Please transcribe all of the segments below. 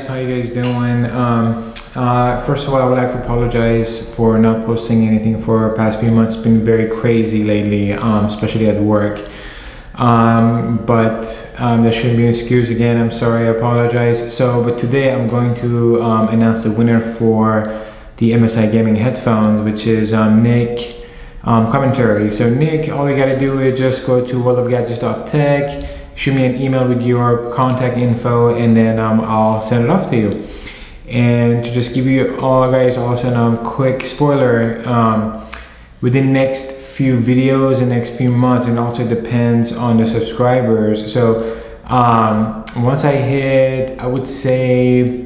guys, how you guys doing? First of all, I would like to apologize for not posting anything for the past few months. It's been very crazy lately, especially at work. But that shouldn't be an excuse. Again, I'm sorry, I apologize. But today I'm going to announce the winner for the MSI gaming headphones, which is Nick Commentary. So Nick, all you gotta do is just go to worldofgadgets.tech, shoot me an email with your contact info, and then I'll send it off to you. And to just give you all guys also a quick spoiler, within next few videos and next few months, and also depends on the subscribers. So once I hit, I would say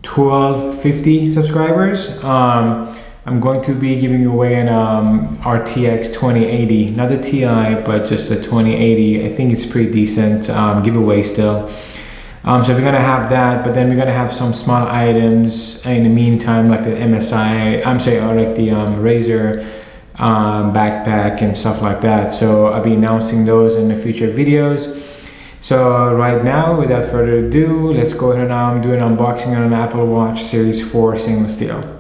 1250 subscribers, I'm going to be giving away an RTX 2080, not the Ti, but just a 2080. I think it's pretty decent giveaway still. So we're gonna have that, but then we're gonna have some small items in the meantime, like the MSI, or like the Razer backpack and stuff like that. So I'll be announcing those in the future videos. So right now, without further ado, let's go ahead and do an unboxing on an Apple Watch Series 4 stainless steel.